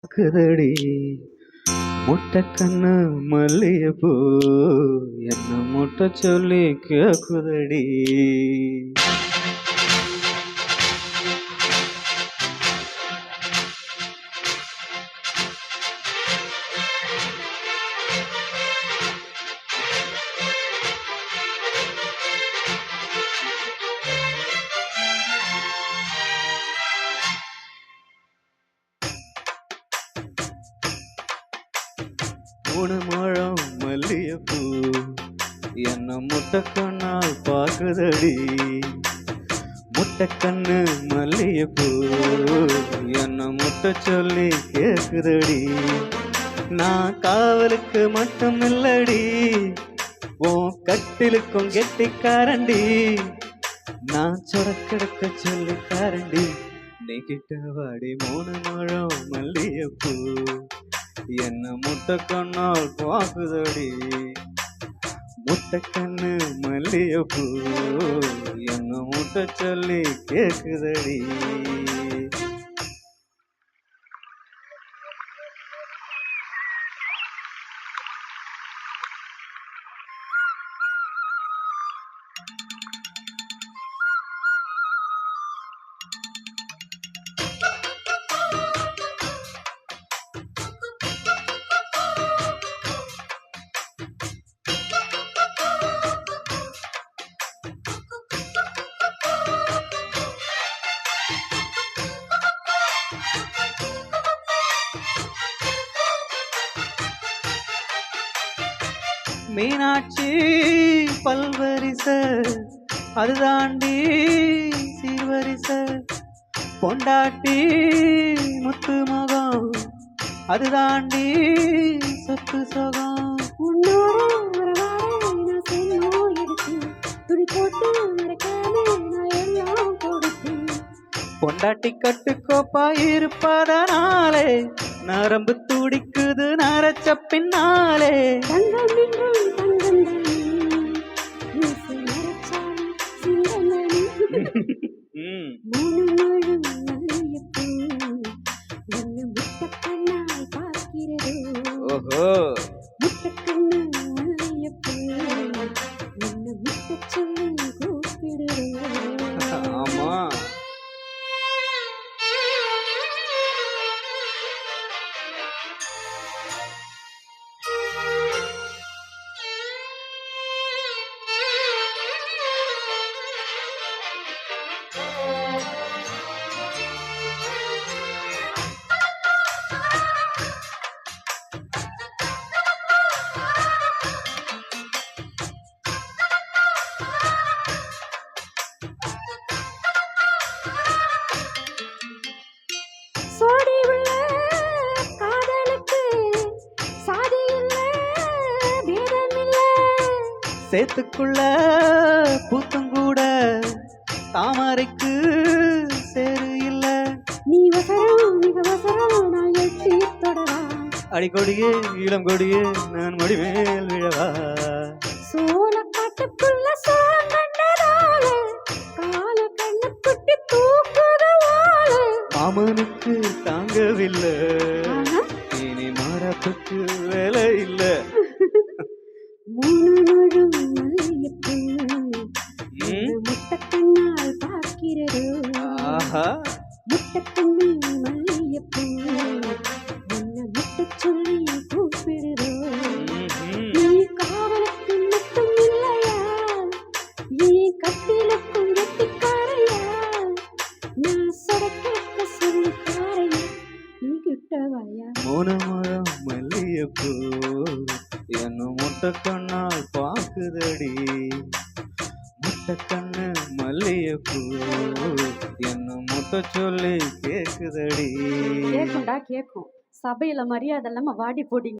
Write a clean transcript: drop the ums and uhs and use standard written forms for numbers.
குதடி முட்டை கண்ணு மல்லிகைப்பூ என்ன முட்டை சொல்லி கேக்குதடி. மூணு முழம் மல்லிகைப்பூ என்ன முட்டை கண்ணால் பாக்குதடி. முட்டை கண்ணு மல்லிகைப்பூ என்ன முட்டை சொல்லி கேக்குதடி. நான் காவலுக்கு மட்டும் இல்லடி, உன் கட்டிலுக்கும் கெட்டிக்காரண்டி. நான் சொடக்கெடுக்க சொல்லி காரண்டி, நீ கிட்ட வாடி. மூணு முழம் மல்லிகைப்பூ என்ன முட்டை கண்ணால் பாக்குதடி. முட்டை கண்ணு மல்லிகைப்பூ என்ன முட்டை சொல்லி கேக்குதடி. மீனாட்சி பல்வரிச அது தாண்டி சீர்வரிச. பொண்டாட்டி முத்து மகம் அது தாண்டி சொத்து சொகம். பொண்டாட்டி கட்டுக்கோப்பா இருப்பதனாலே நரம்பு துடிக்குது நரச்ச பின்னாலே. ஓஹோ ஆமா. சேத்துக்குள்ள பூத்தங்கூட தாமரைக்கு சேரு இல்ல. நீ வசரம் மிக வசரம் நான் எட்டி தொடவா. அடிக்கொடியே இளம் கொடியே நான் மடிமேல் விழவா. சோழ காட்டுக்குள்ள சோழ கால கண்ணு குட்டி தூக்குதவாள. மாமனுக்கு தாங்கவில்லை இனி மாறாப்புக்கு வேலை இல்ல. மூணு முழும் மல்லிகைப்பூ முட்டை கண்ணால் பார்க்கிறது. முட்டை கண்ணு மல்லிகைப்பூ என்ன முட்டை சொல்லி கூப்பிடுதோ. நீ காவலுக்கு மட்டும் இல்லையா, நீ கட்டிலுக்கும் கெட்டிக்காரையா. நான் சொடக்க சொல்லி காரையா, நீ கிட்ட வாயா. மூணு முழம் மல்லிகைப்பூ என்ன முட்டை கண்ணால் பாக்குதடி. முட்டை கண்ணு மல்லிகைப்பூ என்ன முட்டை சொல்லி கேக்குதடி. கேக்கும்டா கேக்கும். சபையில மரியாதை இல்லாம வாடி போடி.